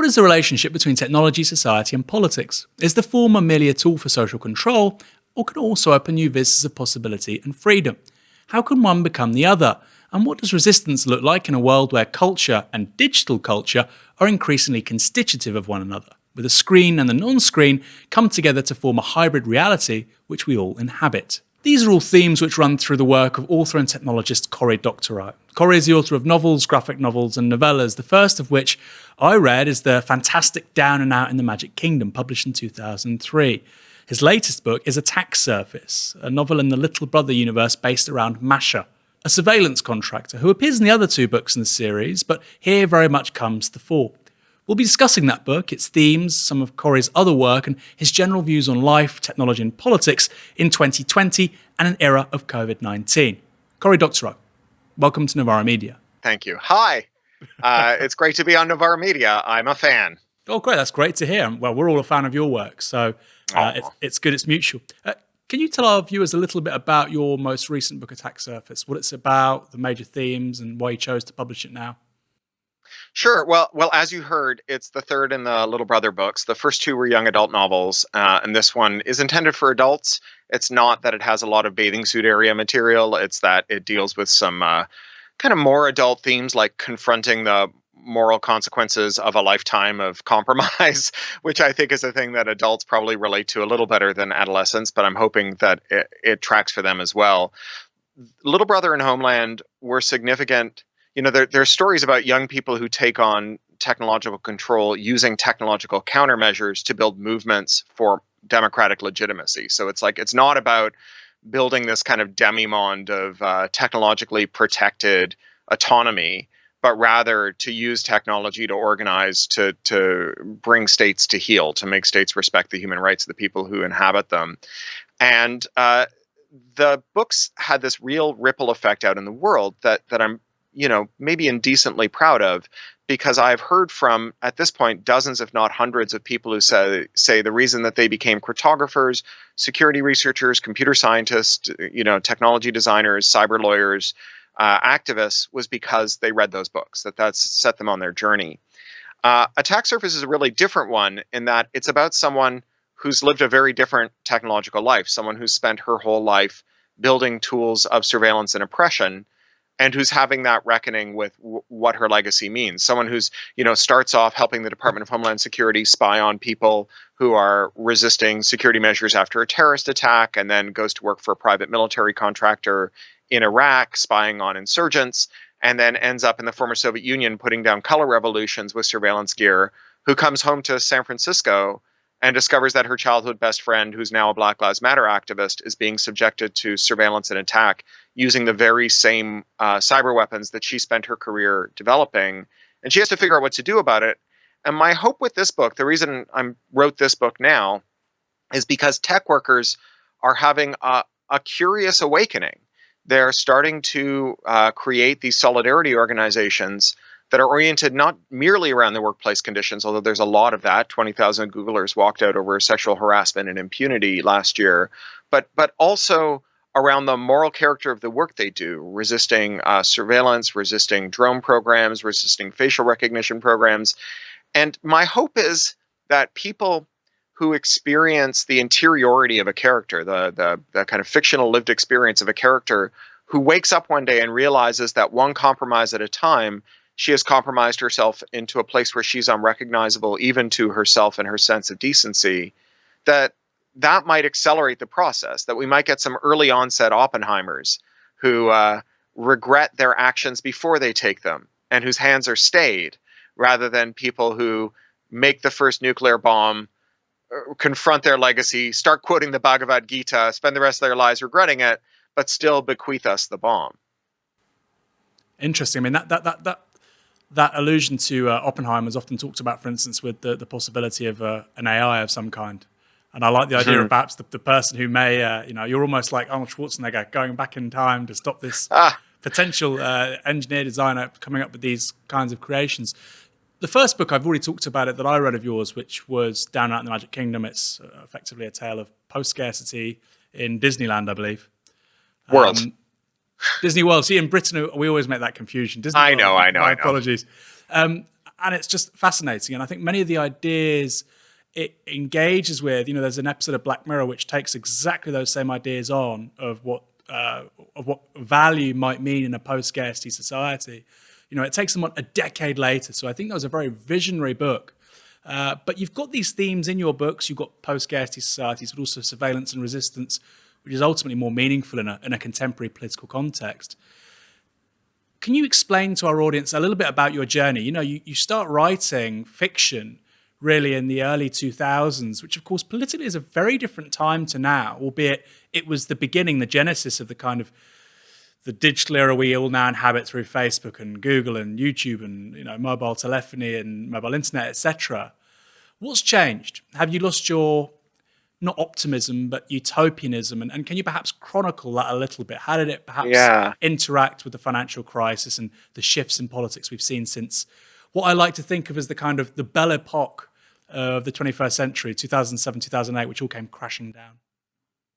What is the relationship between technology, society, and politics? Is the former merely a tool for social control, or can it also open new vistas of possibility and freedom? How can one become the other? And what does resistance look like in a world where culture and digital culture are increasingly constitutive of one another, with the screen and the non-screen come together to form a hybrid reality which we all inhabit? These are all themes which run through the work of author and technologist Cory Doctorow. Cory is the author of novels, graphic novels, and novellas, the first of which I read is the fantastic Down and Out in the Magic Kingdom, published in 2003. His latest book is Attack Surface, a novel in the Little Brother universe based around Masha, a surveillance contractor who appears in the other two books in the series, but here very much comes to the fore. We'll be discussing that book, its themes, some of Cory's other work, and his general views on life, technology, and politics in 2020 and an era of COVID-19. Cory Doctorow, welcome to Novara Media. Thank you. Hi. It's great to be on Novara Media. I'm a fan. Oh, great. That's great to hear. Well, we're all a fan of your work, so it's good. It's mutual. Can you tell our viewers a little bit about your most recent book, Attack Surface, what it's about, the major themes, and why you chose to publish it now? Sure. Well, as you heard, it's the third in the Little Brother books. The first two were young adult novels, and this one is intended for adults. It's not that it has a lot of bathing suit area material. It's that it deals with some kind of more adult themes, like confronting the moral consequences of a lifetime of compromise, which I think is a thing that adults probably relate to a little better than adolescents, but I'm hoping that it tracks for them as well. Little Brother and Homeland were significant. You know, there are stories about young people who take on technological control using technological countermeasures to build movements for democratic legitimacy. So it's not about building this kind of demimonde of technologically protected autonomy, but rather to use technology to organize, to bring states to heel, to make states respect the human rights of the people who inhabit them. And the books had this real ripple effect out in the world that I'm maybe indecently proud of, because I've heard from, at this point, dozens, if not hundreds of people who say the reason that they became cryptographers, security researchers, computer scientists, technology designers, cyber lawyers, activists was because they read those books, that's set them on their journey. Attack Surface is a really different one in that it's about someone who's lived a very different technological life, someone who's spent her whole life building tools of surveillance and oppression, and who's having that reckoning with what her legacy means. Someone who's, starts off helping the Department of Homeland Security spy on people who are resisting security measures after a terrorist attack, and then goes to work for a private military contractor in Iraq, spying on insurgents, and then ends up in the former Soviet Union putting down color revolutions with surveillance gear, who comes home to San Francisco and discovers that her childhood best friend, who's now a Black Lives Matter activist, is being subjected to surveillance and attack using the very same cyber weapons that she spent her career developing. And she has to figure out what to do about it. And my hope with this book, the reason I wrote this book now, is because tech workers are having a curious awakening. They're starting to create these solidarity organizations that are oriented not merely around the workplace conditions, although there's a lot of that. 20,000 Googlers walked out over sexual harassment and impunity last year, but also around the moral character of the work they do, resisting surveillance, resisting drone programs, resisting facial recognition programs. And my hope is that people who experience the interiority of a character, the kind of fictional lived experience of a character who wakes up one day and realizes that one compromise at a time, she has compromised herself into a place where she's unrecognizable even to herself and her sense of decency, that might accelerate the process, that we might get some early onset Oppenheimers who regret their actions before they take them and whose hands are stayed, rather than people who make the first nuclear bomb, confront their legacy, start quoting the Bhagavad Gita, spend the rest of their lives regretting it, but still bequeath us the bomb. Interesting. I mean, that allusion to Oppenheimer is often talked about, for instance, with the possibility of an AI of some kind. And I like the idea of perhaps the person who may, you're almost like Arnold Schwarzenegger going back in time to stop this potential engineer designer coming up with these kinds of creations. The first book, I've already talked about it, that I read of yours, which was Down and Out in the Magic Kingdom. It's effectively a tale of post-scarcity in Disneyland, I believe. World. Disney World. See, in Britain, we always make that confusion. Disney I know. My apologies. And it's just fascinating. And I think many of the ideas it engages with, there's an episode of Black Mirror which takes exactly those same ideas on of what value might mean in a post-scarcity society. It takes them on a decade later. So I think that was a very visionary book. But you've got these themes in your books. You've got post-scarcity societies, but also surveillance and resistance, which is ultimately more meaningful in a contemporary political context. Can you explain to our audience a little bit about your journey? You start writing fiction really in the early 2000s, which of course politically is a very different time to now, albeit it was the beginning, the genesis of the kind of the digital era we all now inhabit through Facebook and Google and YouTube and mobile telephony and mobile internet, etc. What's changed? Have you lost your, not optimism, but utopianism? And can you perhaps chronicle that a little bit? How did it perhaps interact with the financial crisis and the shifts in politics we've seen since what I like to think of as the kind of the Belle Epoque of the 21st century, 2007, 2008, which all came crashing down?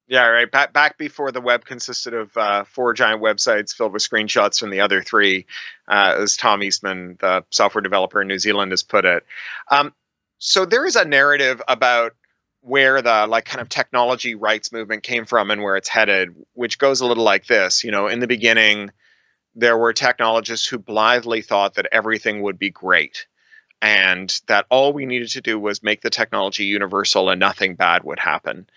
Yeah, right. Back before the web consisted of 4 giant websites filled with screenshots from the other 3, as Tom Eastman, the software developer in New Zealand, has put it. So there is a narrative about where the kind of technology rights movement came from and where it's headed, which goes a little like this. In the beginning, there were technologists who blithely thought that everything would be great and that all we needed to do was make the technology universal and nothing bad would happen.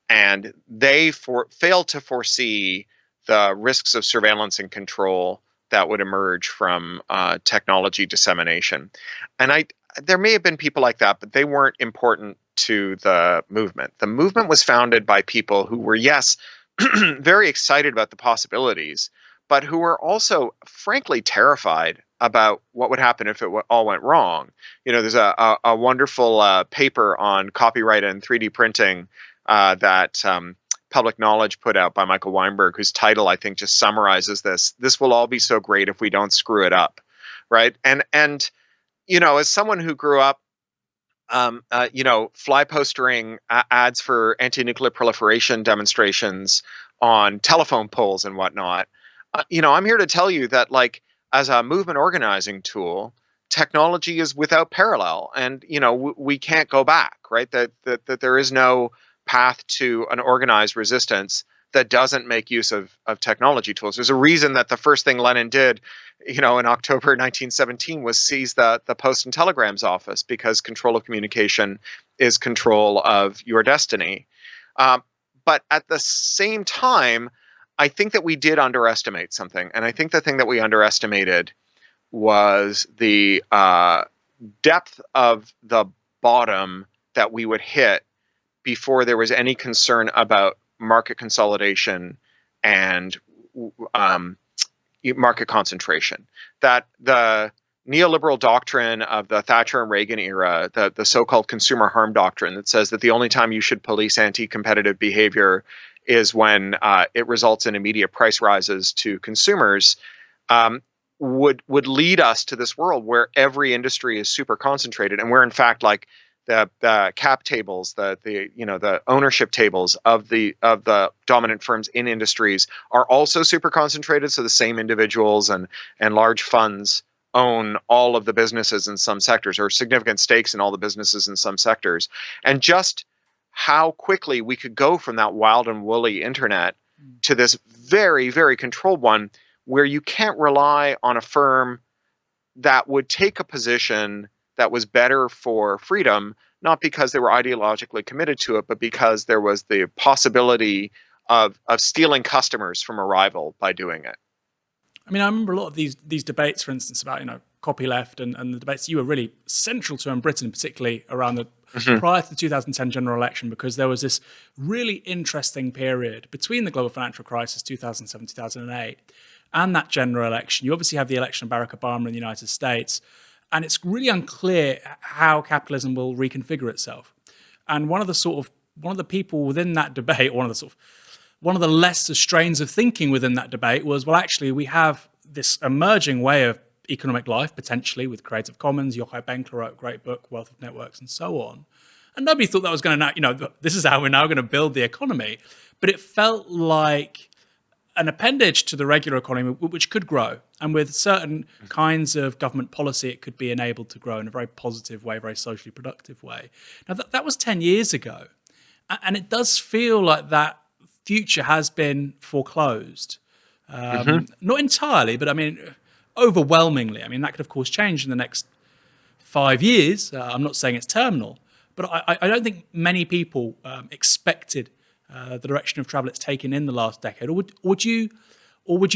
And they failed to foresee the risks of surveillance and control that would emerge from technology dissemination. And there may have been people like that, but they weren't important to the movement. The movement was founded by people who were, yes, very excited about the possibilities, but who were also, frankly, terrified about what would happen if it all went wrong. There's a wonderful paper on copyright and 3D printing that Public Knowledge put out by Michael Weinberg, whose title I think just summarizes this. This will all be so great if we don't screw it up, right? And as someone who grew up, fly postering ads for anti-nuclear proliferation demonstrations on telephone poles and whatnot, I'm here to tell you that, as a movement organizing tool, technology is without parallel, and we can't go back, right? That there is no path to an organized resistance that doesn't make use of technology tools. There's a reason that the first thing Lenin did, in October 1917 was seize the Post and Telegrams office, because control of communication is control of your destiny. But at the same time, I think that we did underestimate something. And I think the thing that we underestimated was the depth of the bottom that we would hit before there was any concern about market consolidation and market concentration. That the neoliberal doctrine of the Thatcher and Reagan era, the so-called consumer harm doctrine that says that the only time you should police anti-competitive behavior is when it results in immediate price rises to consumers, would lead us to this world where every industry is super concentrated, and where in fact, the cap tables, the ownership tables of the dominant firms in industries are also super concentrated. So the same individuals and large funds own all of the businesses in some sectors, or significant stakes in all the businesses in some sectors. And just how quickly we could go from that wild and woolly internet to this very, very controlled one, where you can't rely on a firm that would take a position that was better for freedom, not because they were ideologically committed to it, but because there was the possibility of stealing customers from a rival by doing it. I mean, I remember a lot of these debates, for instance, about copyleft and the debates you were really central to in Britain, particularly around the prior to the 2010 general election, because there was this really interesting period between the global financial crisis, 2007, 2008, and that general election. You obviously have the election of Barack Obama in the United States, and it's really unclear how capitalism will reconfigure itself. And one of the people within that debate, one of the lesser strains of thinking within that debate was, well, actually, we have this emerging way of economic life, potentially, with Creative Commons. Yochai Benkler wrote a great book, Wealth of Networks, and so on. And nobody thought that was going to, this is how we're now going to build the economy. But it felt like an appendage to the regular economy which could grow. And with certain kinds of government policy, it could be enabled to grow in a very positive way, very socially productive way. Now, that was 10 years ago. And it does feel like that future has been foreclosed. Hmm. Not entirely, but I mean, overwhelmingly. I mean, that could, of course, change in the next 5 years. I'm not saying it's terminal, but I don't think many people expected the direction of travel it's taken in the last decade. Or would you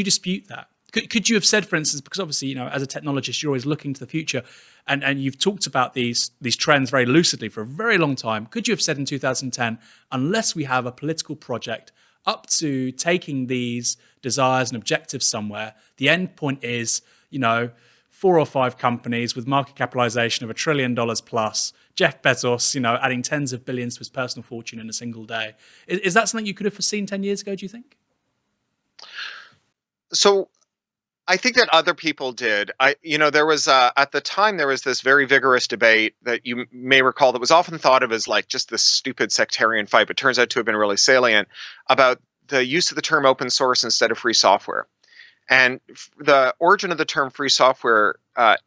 dispute that? Could you have said, for instance, because obviously, as a technologist, you're always looking to the future, and you've talked about these trends very lucidly for a very long time. Could you have said in 2010, unless we have a political project up to taking these desires and objectives somewhere, the end point is, 4 or 5 companies with market capitalization of $1 trillion plus, Jeff Bezos, adding tens of billions to his personal fortune in a single day. Is that something you could have foreseen 10 years ago, do you think? So I think that other people did. There was at the time there was this very vigorous debate that you may recall that was often thought of as like just this stupid sectarian fight, but turns out to have been really salient about the use of the term open source instead of free software. And the origin of the term free software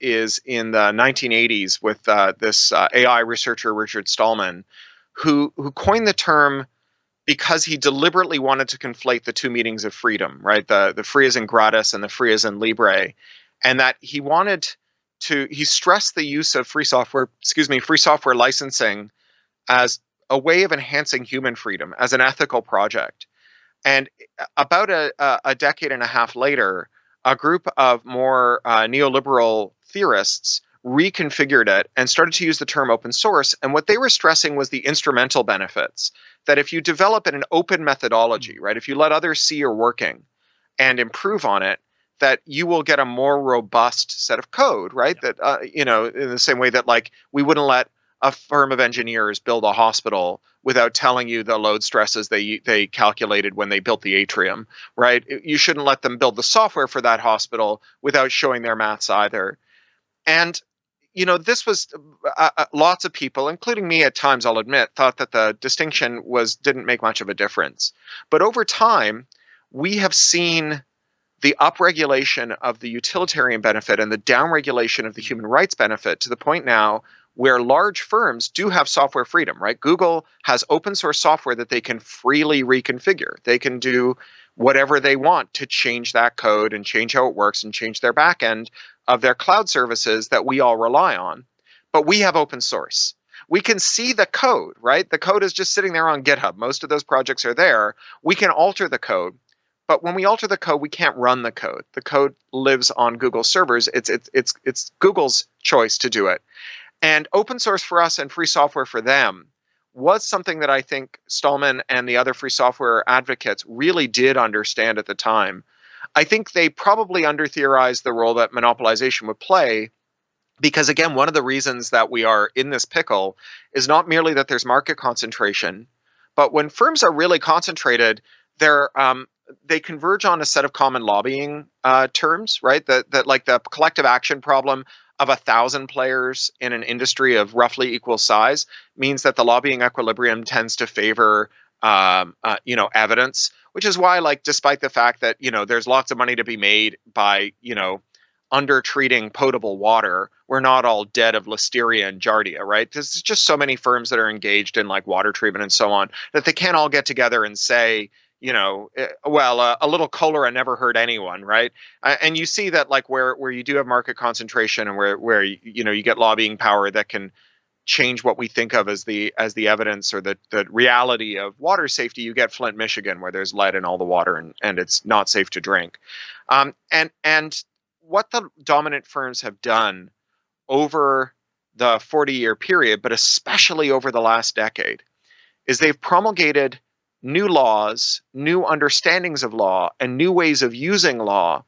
is in the 1980s with this AI researcher Richard Stallman, who coined the term because he deliberately wanted to conflate the two meanings of freedom, right? The free as in gratis and the free as in libre. And that he stressed the use of free software licensing as a way of enhancing human freedom, as an ethical project. And about a decade and a half later, a group of more neoliberal theorists reconfigured it and started to use the term open source. And what they were stressing was the instrumental benefits, that if you develop an open methodology, right, if you let others see your working and improve on it, that you will get a more robust set of code, right? Yeah. That, in the same way that like we wouldn't let a firm of engineers build a hospital without telling you the load stresses they calculated when they built the atrium, right? You shouldn't let them build the software for that hospital without showing their maths either. And this was lots of people, including me at times, I'll admit, thought that the distinction didn't make much of a difference. But over time, we have seen the upregulation of the utilitarian benefit and the downregulation of the human rights benefit to the point now where large firms do have software freedom, right? Google has open source software that they can freely reconfigure. They can do whatever they want to change that code and change how it works and change their backend of their cloud services that we all rely on. But we have open source. We can see the code, right? The code is just sitting there on GitHub. Most of those projects are there. We can alter the code. But when we alter the code, we can't run the code. The code lives on Google servers. It's Google's choice to do it. And open source for us and free software for them was something that I think Stallman and the other free software advocates really did understand at the time. I think they probably under-theorized the role that monopolization would play because, again, one of the reasons that we are in this pickle is not merely that there's market concentration, but when firms are really concentrated, they converge on a set of common lobbying terms, right? That like the collective action problem of 1,000 players in an industry of roughly equal size means that the lobbying equilibrium tends to favor, evidence, which is why, like, despite the fact that, there's lots of money to be made by, under-treating potable water, we're not all dead of listeria and giardia, right? There's just so many firms that are engaged in like water treatment and so on that they can't all get together and say, a little cholera never hurt anyone, right? And you see that like where you do have market concentration and where you get lobbying power that can change what we think of as the evidence or the reality of water safety, you get Flint, Michigan, where there's lead in all the water and it's not safe to drink. And what the dominant firms have done over the 40-year period, but especially over the last decade, is they've promulgated new laws, new understandings of law, and new ways of using law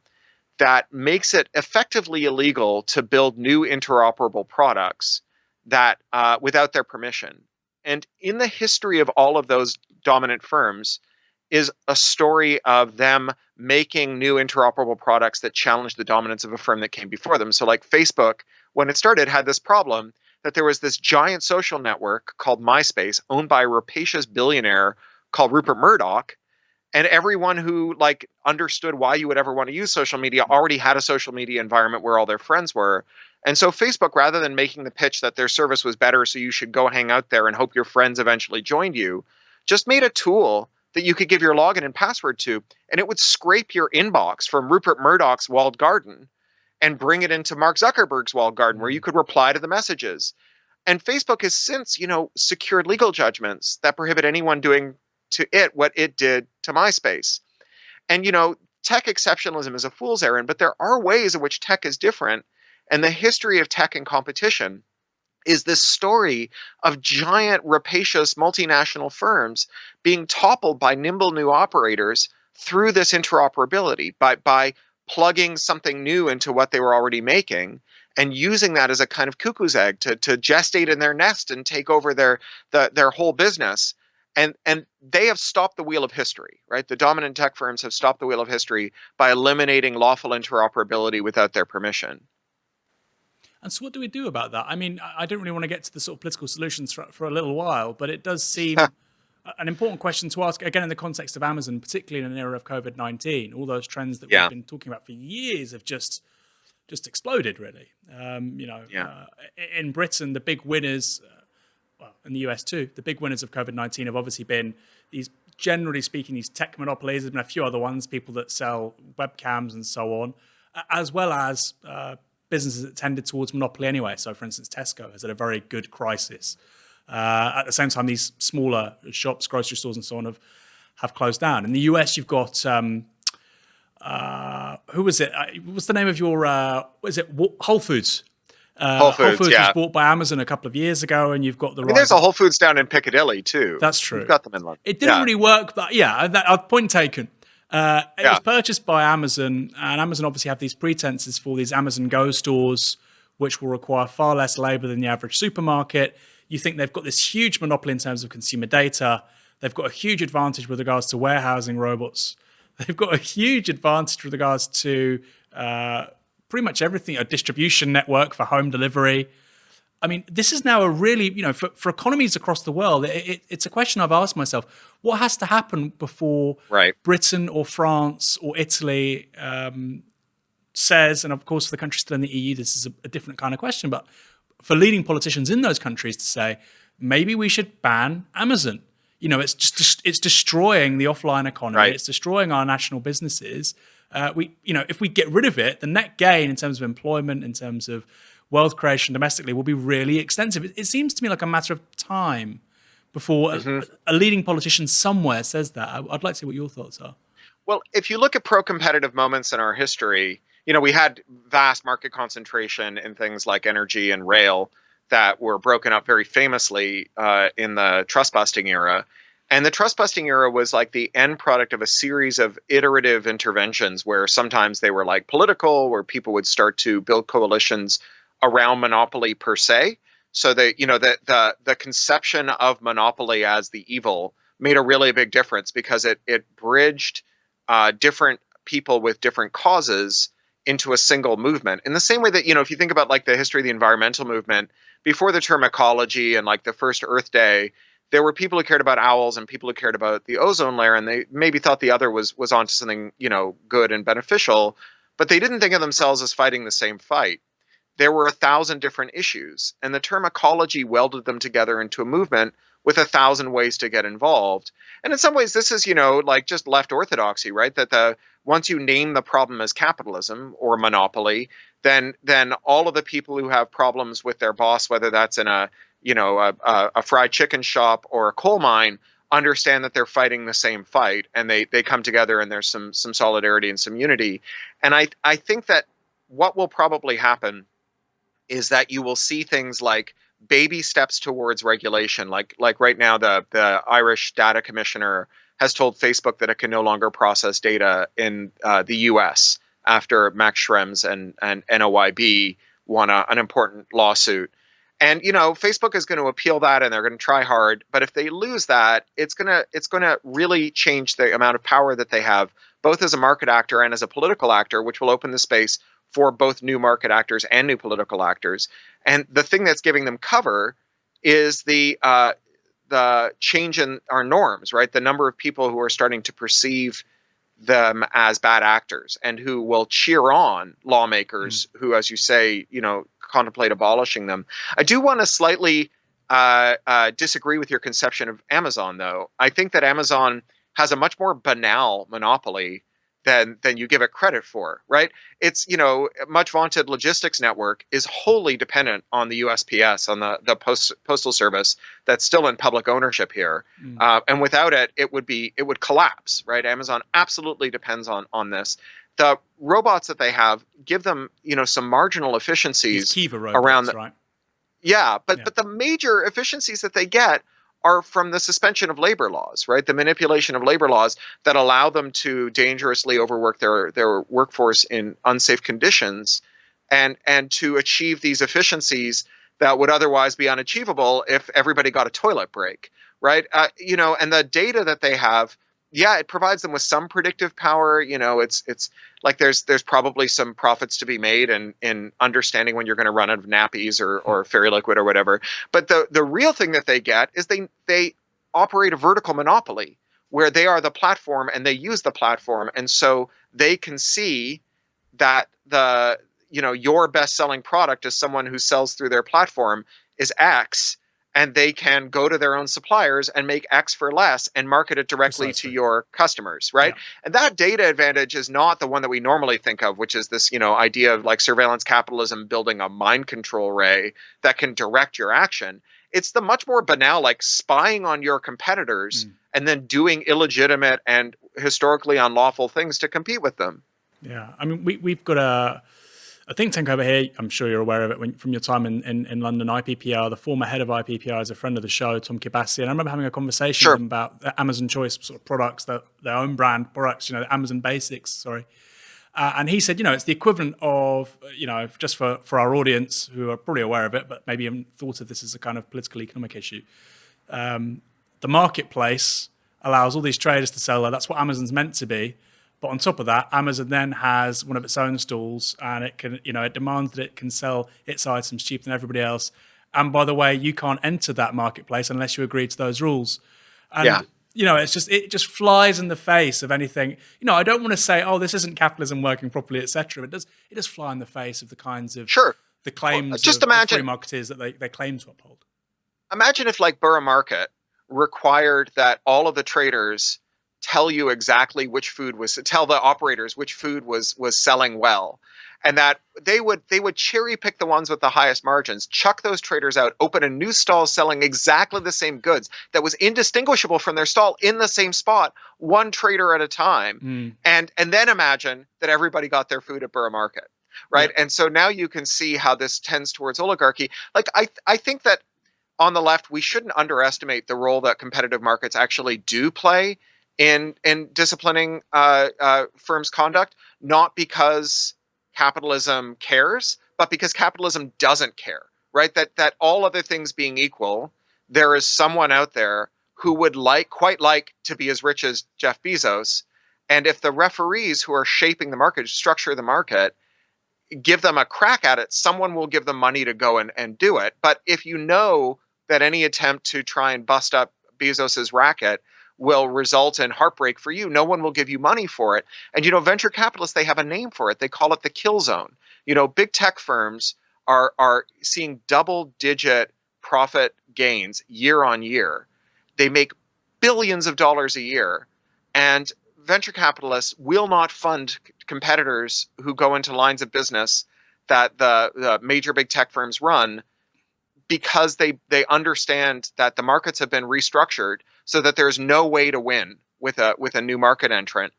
that makes it effectively illegal to build new interoperable products that without their permission. And in the history of all of those dominant firms is a story of them making new interoperable products that challenge the dominance of a firm that came before them. So like Facebook, when it started, had this problem that there was this giant social network called MySpace owned by a rapacious billionaire called Rupert Murdoch. And everyone who like understood why you would ever want to use social media already had a social media environment where all their friends were. And so Facebook, rather than making the pitch that their service was better, so you should go hang out there and hope your friends eventually joined you, just made a tool that you could give your login and password to, and it would scrape your inbox from Rupert Murdoch's walled garden and bring it into Mark Zuckerberg's walled garden where you could reply to the messages. And Facebook has since, secured legal judgments that prohibit anyone doing to it what it did to MySpace. And, tech exceptionalism is a fool's errand, but there are ways in which tech is different. And the history of tech and competition is this story of giant, rapacious multinational firms being toppled by nimble new operators through this interoperability by plugging something new into what they were already making and using that as a kind of cuckoo's egg to gestate in their nest and take over their whole business. And they have stopped the wheel of history, right? The dominant tech firms have stopped the wheel of history by eliminating lawful interoperability without their permission. And so what do we do about that? I mean, I don't really want to get to the sort of political solutions for a little while, but it does seem an important question to ask, again, in the context of Amazon, particularly in an era of COVID-19. All those trends that we've been talking about for years have just exploded, really. In Britain, the big winners, well, in the US too, the big winners of COVID-19 have obviously been these, generally speaking, these tech monopolies. There's been a few other ones, people that sell webcams and so on, as well as businesses that tended towards monopoly anyway. So, for instance, Tesco has had a very good crisis. At the same time, these smaller shops, grocery stores and so on have closed down. In the US, you've got, who was it? What's the name of your, Whole Foods? Whole Foods was bought by Amazon a couple of years ago, and you've got there's a Whole Foods down in Piccadilly, too. That's true. You've got them in London. It didn't really work, but point taken. It was purchased by Amazon, and Amazon obviously have these pretenses for these Amazon Go stores, which will require far less labor than the average supermarket. You think they've got this huge monopoly in terms of consumer data. They've got a huge advantage with regards to warehousing robots. They've got a huge advantage with regards to pretty much everything, a distribution network for home delivery. I mean, this is now a really, for economies across the world, it's a question I've asked myself. What has to happen before Britain or France or Italy says, and of course for the countries still in the EU, this is a different kind of question, but for leading politicians in those countries to say, maybe we should ban Amazon. It's destroying the offline economy. Right. It's destroying our national businesses. If we get rid of it, the net gain in terms of employment, in terms of wealth creation domestically will be really extensive. It seems to me like a matter of time before a leading politician somewhere says that. I'd like to see what your thoughts are. Well, if you look at pro-competitive moments in our history, we had vast market concentration in things like energy and rail that were broken up very famously in the trust-busting era. And the trust-busting era was like the end product of a series of iterative interventions where sometimes they were like political, where people would start to build coalitions around monopoly per se. So the conception of monopoly as the evil made a really big difference because it bridged different people with different causes into a single movement. In the same way that, if you think about like the history of the environmental movement, before the term ecology and like the first Earth Day, there were people who cared about owls and people who cared about the ozone layer, and they maybe thought the other was onto something, good and beneficial, but they didn't think of themselves as fighting the same fight. There were 1,000 different issues, and the term ecology welded them together into a movement with 1,000 ways to get involved. And in some ways, this is, like just left orthodoxy, right? That once you name the problem as capitalism or monopoly, then all of the people who have problems with their boss, whether that's in a fried chicken shop or a coal mine, understand that they're fighting the same fight, and they come together and there's some solidarity and some unity. And I think that what will probably happen is that you will see things like baby steps towards regulation. Like right now, the Irish data commissioner has told Facebook that it can no longer process data in the US after Max Schrems and NOYB won an important lawsuit. And, Facebook is going to appeal that and they're going to try hard. But if they lose that, it's going to really change the amount of power that they have, both as a market actor and as a political actor, which will open the space for both new market actors and new political actors. And the thing that's giving them cover is the the change in our norms, right? The number of people who are starting to perceive them as bad actors and who will cheer on lawmakers who, as you say, contemplate abolishing them. I do want to slightly disagree with your conception of Amazon, though. I think that Amazon has a much more banal monopoly than you give it credit for, right? It's, much vaunted logistics network is wholly dependent on the USPS, on the postal service that's still in public ownership here. And without it, it would collapse, right? Amazon absolutely depends on this. The robots that they have give them, some marginal efficiencies Kiva robots, around right? Yeah, but the major efficiencies that they get are from the suspension of labor laws, right? The manipulation of labor laws that allow them to dangerously overwork their workforce in unsafe conditions, and to achieve these efficiencies that would otherwise be unachievable if everybody got a toilet break, right? And the data that they have, it provides them with some predictive power. It's like there's probably some profits to be made in understanding when you're going to run out of nappies or fairy liquid or whatever. But the real thing that they get is they operate a vertical monopoly where they are the platform and they use the platform. And so they can see that your best selling product as someone who sells through their platform is X, and they can go to their own suppliers and make X for less and market it directly to your customers, right? Yeah. And that data advantage is not the one that we normally think of, which is this, idea of like surveillance capitalism building a mind control ray that can direct your action. It's the much more banal, like spying on your competitors and then doing illegitimate and historically unlawful things to compete with them. Yeah, I mean, we've got a think tank over here. I'm sure you're aware of it from your time in London, IPPR. The former head of IPPR is a friend of the show, Tom Kibasi. And I remember having a conversation with him about the Amazon Choice sort of products, their own brand products, Amazon Basics, sorry. And he said, it's the equivalent of, just for our audience who are probably aware of it, but maybe haven't thought of this as a kind of political economic issue. The marketplace allows all these traders to sell there. That's what Amazon's meant to be. But on top of that, Amazon then has one of its own stalls, and it can, it demands that it can sell its items cheaper than everybody else. And by the way, you can't enter that marketplace unless you agree to those rules. And it just flies in the face of anything. I don't want to say, oh, this isn't capitalism working properly, etc. It does fly in the face of the kinds of the claims of free marketeers that they claim to uphold. Imagine if, like, Borough Market required that all of the traders tell you exactly tell the operators which food was selling well, and that they would cherry pick the ones with the highest margins, chuck those traders out, open a new stall selling exactly the same goods that was indistinguishable from their stall in the same spot, one trader at a time, and then imagine that everybody got their food at Borough Market, right? Yeah. And so now you can see how this tends towards oligarchy. Like, I think that on the left we shouldn't underestimate the role that competitive markets actually do play in disciplining firms' conduct, not because capitalism cares, but because capitalism doesn't care, right? That all other things being equal, there is someone out there who would quite like to be as rich as Jeff Bezos. And if the referees who are shaping the market, structure the market, give them a crack at it, someone will give them money to go and do it. But if you know that any attempt to try and bust up Bezos's racket will result in heartbreak for you, no one will give you money for it. And, venture capitalists, they have a name for it. They call it the kill zone. Big tech firms are seeing double-digit profit gains year on year. They make billions of dollars a year. And venture capitalists will not fund competitors who go into lines of business that the major big tech firms run, because they understand that the markets have been restructured so that there's no way to win with a new market entrant.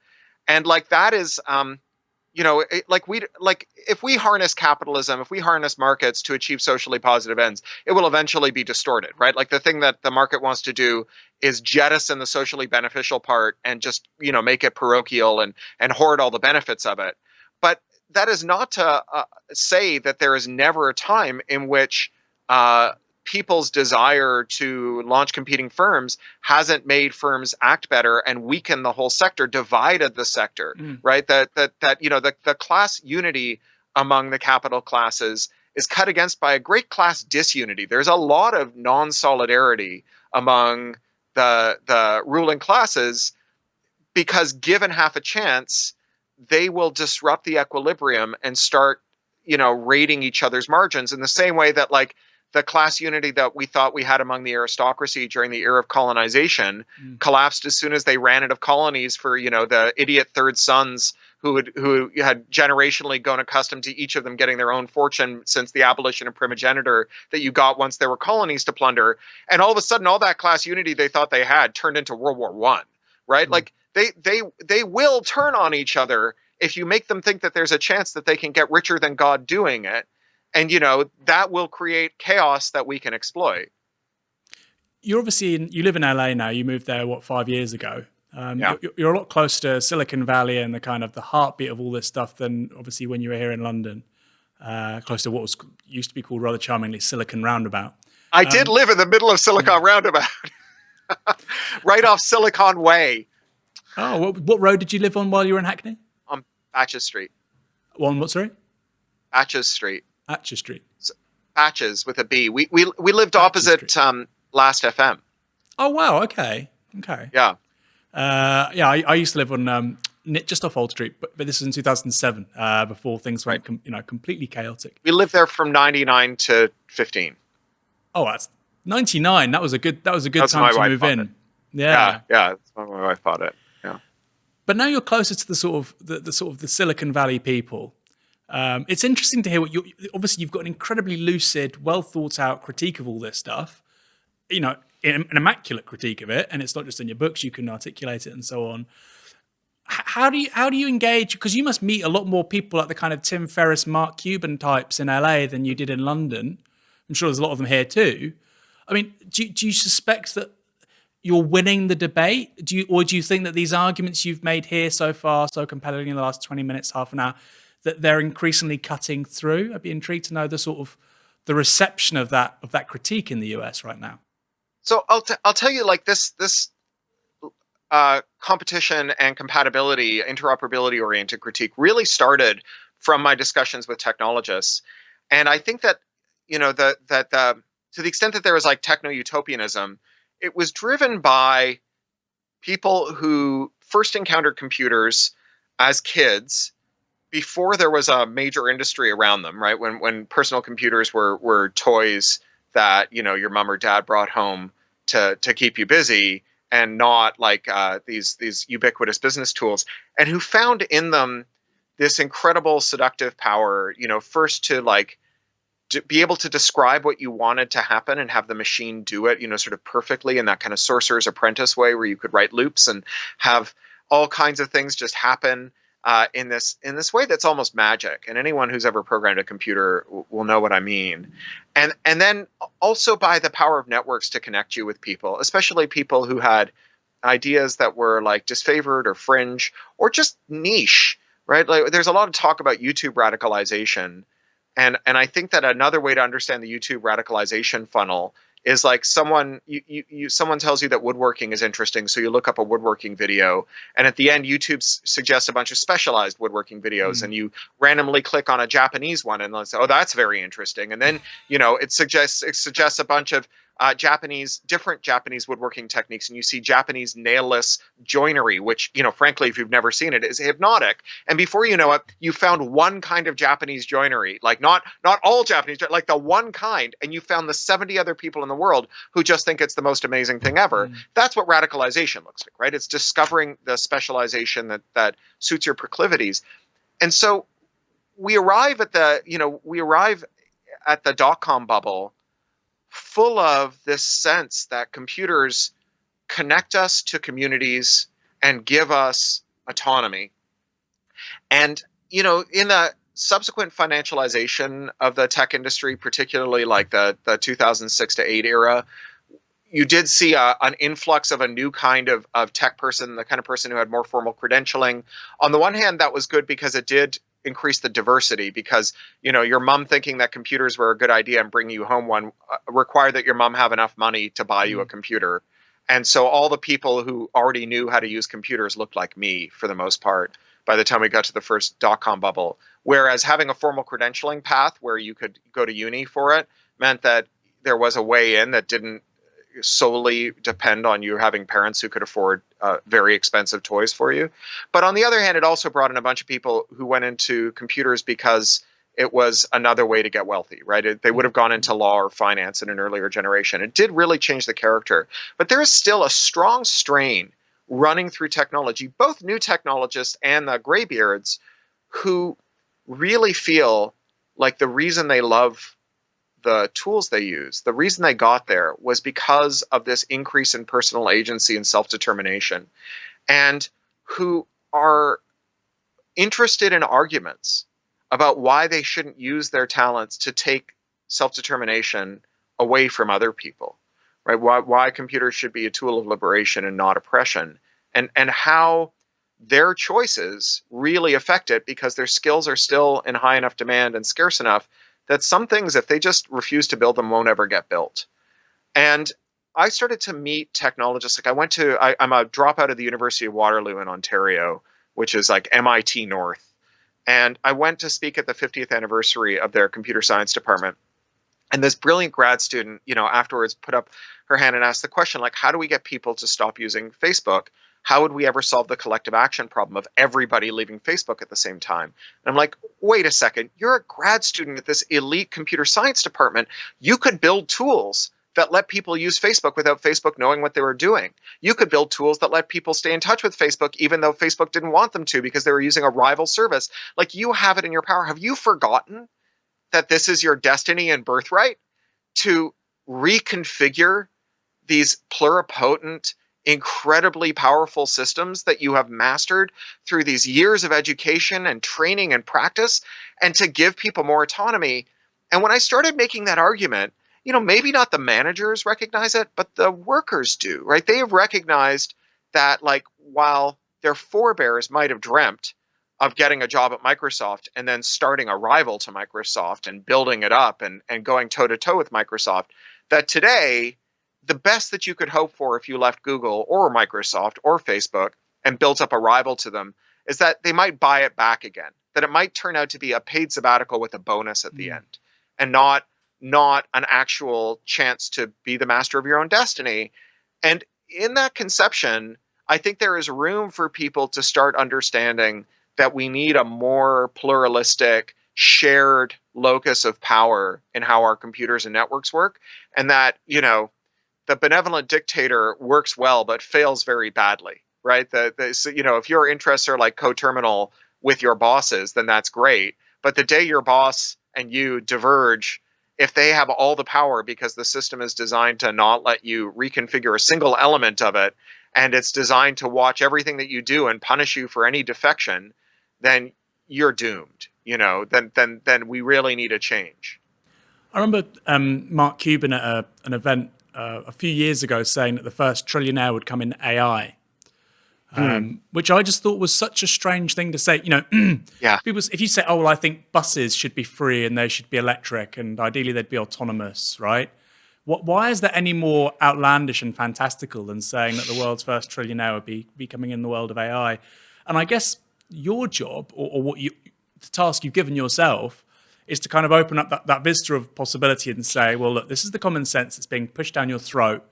And like that is, if we harness capitalism, if we harness markets to achieve socially positive ends, it will eventually be distorted, right? Like the thing that the market wants to do is jettison the socially beneficial part and just, make it parochial and hoard all the benefits of it. But that is not to say that there is never a time in which people's desire to launch competing firms hasn't made firms act better and weaken the whole sector, divided the sector, right? The class unity among the capital classes is cut against by a great class disunity. There's a lot of non-solidarity among the ruling classes because given half a chance, they will disrupt the equilibrium and start, raiding each other's margins in the same way that like the class unity that we thought we had among the aristocracy during the era of colonization collapsed as soon as they ran out of colonies for, the idiot third sons who had generationally grown accustomed to each of them getting their own fortune since the abolition of primogeniture that you got once there were colonies to plunder. And all of a sudden, all that class unity they thought they had turned into World War I, right? Like they will turn on each other if you make them think that there's a chance that they can get richer than God doing it. And, that will create chaos that we can exploit. You're obviously you live in LA now. You moved there, 5 years ago? Yeah. You're a lot closer to Silicon Valley and the kind of the heartbeat of all this stuff than obviously when you were here in London, close to what used to be called rather charmingly Silicon Roundabout. I did live in the middle of Silicon Roundabout, right off Silicon Way. Oh, what road did you live on while you were in Hackney? On Patches Street. On what, sorry? Patches Street. Patches Street. Patches with a B. We lived opposite Last FM. Oh wow! Okay. Yeah. I used to live on just off Old Street, but this was in 2007, before things went completely chaotic. We lived there from 99 to 15. Oh, that's 99. That was a good time to move in. Yeah. That's when my wife bought it. Yeah. But now you're closer to the sort of the Silicon Valley people. It's interesting to hear what obviously you've got an incredibly lucid, well thought out critique of all this stuff. An immaculate critique of it, and it's not just in your books. You can articulate it and so on. How do you engage? Because you must meet a lot more people like the kind of Tim Ferriss, Mark Cuban types in LA than you did in London. I'm sure there's a lot of them here too. I mean, do you suspect that you're winning the debate? Do you think that these arguments you've made here so far, so compelling in the last 20 minutes, half an hour, that they're increasingly cutting through? I'd be intrigued to know the reception of that critique in the US right now. So I'll tell you, like this competition and compatibility, interoperability oriented critique really started from my discussions with technologists, and I think that to the extent that there was like techno utopianism, it was driven by people who first encountered computers as kids before there was a major industry around them, right? When personal computers were toys that, your mom or dad brought home to keep you busy and not like these ubiquitous business tools, and who found in them this incredible seductive power, first to like to be able to describe what you wanted to happen and have the machine do it, sort of perfectly in that kind of Sorcerer's Apprentice way where you could write loops and have all kinds of things just happen in this way that's almost magic. And anyone who's ever programmed a computer will know what I mean. And then also by the power of networks to connect you with people, especially people who had ideas that were like disfavored or fringe or just niche, right? Like there's a lot of talk about YouTube radicalization. And I think that another way to understand the YouTube radicalization funnel is like someone tells you that woodworking is interesting, so you look up a woodworking video, and at the end YouTube suggests a bunch of specialized woodworking videos, and you randomly click on a Japanese one, and say, oh, that's very interesting, and then it suggests a bunch of different Japanese woodworking techniques, and you see Japanese nailless joinery, which, frankly, if you've never seen it, is hypnotic. And before you know it, you found one kind of Japanese joinery, like not all Japanese, like the one kind, and you found the 70 other people in the world who just think it's the most amazing thing ever. That's what radicalization looks like, right? It's discovering the specialization that suits your proclivities. And so we arrive at the dot-com bubble full of this sense that computers connect us to communities and give us autonomy. And, in the subsequent financialization of the tech industry, particularly like the 2006 to 8 era, you did see an influx of a new kind of tech person, the kind of person who had more formal credentialing. On the one hand, that was good because it did increase the diversity, because your mom thinking that computers were a good idea and bringing you home one required that your mom have enough money to buy you a computer. And so all the people who already knew how to use computers looked like me for the most part. by the time we got to the first dot-com bubble. Whereas having a formal credentialing path where you could go to uni for it meant that there was a way in that didn't solely depend on you having parents who could afford very expensive toys for you. But on the other hand, it also brought in a bunch of people who went into computers because it was another way to get wealthy, right? They would have gone into law or finance in an earlier generation. It did really change the character. But there is still a strong strain running through technology, both new technologists and the graybeards, who really feel like the reason they love the tools they use, the reason they got there was because of this increase in personal agency and self-determination, and who are interested in arguments about why they shouldn't use their talents to take self-determination away from other people, right? Why computers should be a tool of liberation and not oppression, and how their choices really affect it because their skills are still in high enough demand and scarce enough that some things, if they just refuse to build them, won't ever get built. And I started to meet technologists. Like I'm a dropout of the University of Waterloo in Ontario, which is like MIT North. And I went to speak at the 50th anniversary of their computer science department. And this brilliant grad student, afterwards put up her hand and asked the question, like, how do we get people to stop using Facebook? How would we ever solve the collective action problem of everybody leaving Facebook at the same time? And I'm like, wait a second, you're a grad student at this elite computer science department. You could build tools that let people use Facebook without Facebook knowing what they were doing. You could build tools that let people stay in touch with Facebook even though Facebook didn't want them to because they were using a rival service. Like, you have it in your power. Have you forgotten that this is your destiny and birthright to reconfigure these pluripotent, incredibly powerful systems that you have mastered through these years of education and training and practice, and to give people more autonomy? And when I started making that argument, maybe not the managers recognize it, but the workers do, right? They have recognized that, like, while their forebears might have dreamt of getting a job at Microsoft and then starting a rival to Microsoft and building it up and going toe-to-toe with Microsoft, that today, the best that you could hope for if you left Google or Microsoft or Facebook and built up a rival to them is that they might buy it back again, that it might turn out to be a paid sabbatical with a bonus at the end, and not an actual chance to be the master of your own destiny. And in that conception, I think there is room for people to start understanding that we need a more pluralistic, shared locus of power in how our computers and networks work, and that, the benevolent dictator works well but fails very badly, right? If your interests are like coterminal with your bosses, then that's great. But the day your boss and you diverge, if they have all the power because the system is designed to not let you reconfigure a single element of it, and it's designed to watch everything that you do and punish you for any defection, then you're doomed. Then we really need a change. I remember Mark Cuban at an event a few years ago saying that the first trillionaire would come in AI, which I just thought was such a strange thing to say. Yeah. People, if you say, "Oh, well, I think buses should be free and they should be electric, and ideally they'd be autonomous," right? Why is that any more outlandish and fantastical than saying that the world's first trillionaire would be coming in the world of AI? And I guess your job, or the task you've given yourself, is to kind of open up that vista of possibility and say, well, look, this is the common sense that's being pushed down your throat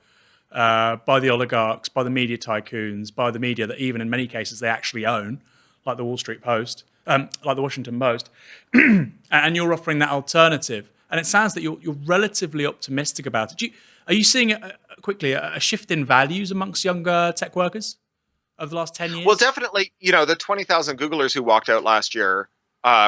by the oligarchs, by the media tycoons, by the media that even in many cases they actually own, like the Wall Street Post, like the Washington Post, and you're offering that alternative. And it sounds that you're relatively optimistic about it. Are you seeing quickly a shift in values amongst younger tech workers over the last 10 years? Well, definitely, the 20,000 Googlers who walked out last year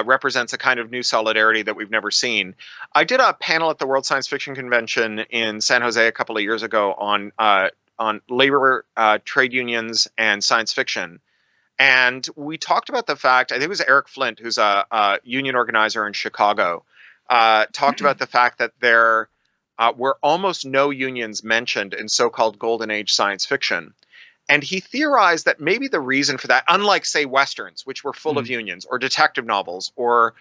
represents a kind of new solidarity that we've never seen. I did a panel at the World Science Fiction Convention in San Jose a couple of years ago on labor, trade unions, and science fiction. And we talked about the fact, I think it was Eric Flint, who's a union organizer in Chicago, talked about the fact that there were almost no unions mentioned in so-called golden age science fiction. And he theorized that maybe the reason for that, unlike, say, Westerns, which were full of unions, or detective novels, or